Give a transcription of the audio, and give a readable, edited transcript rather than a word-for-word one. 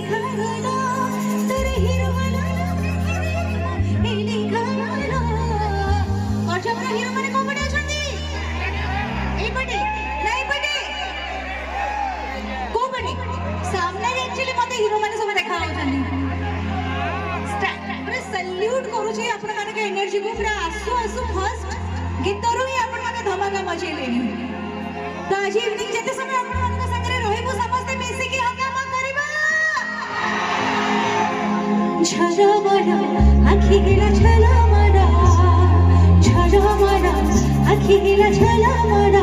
निघाला तर हिरवला हे निघाला माझ्या बड़ा हिरो माने कोण पडे अछंती एपटे नाही पटे को पडे सामने एक्चुअली मते हिरो माने सब देखा होचंती पुरा सल्यूट करूची आपण माने के एनर्जी को पुरा आसु आसु फर्स्ट गीतरू ही आपण माने धमाका मचेलेनी तो आज इवनिंग जेते समय आपण माने संगरे रहिबो समस्त मिसी की हंगामा करबा छाजा बड़ा आखी गेला छला मरा छाजा बड़ा आखी गेला छला मरा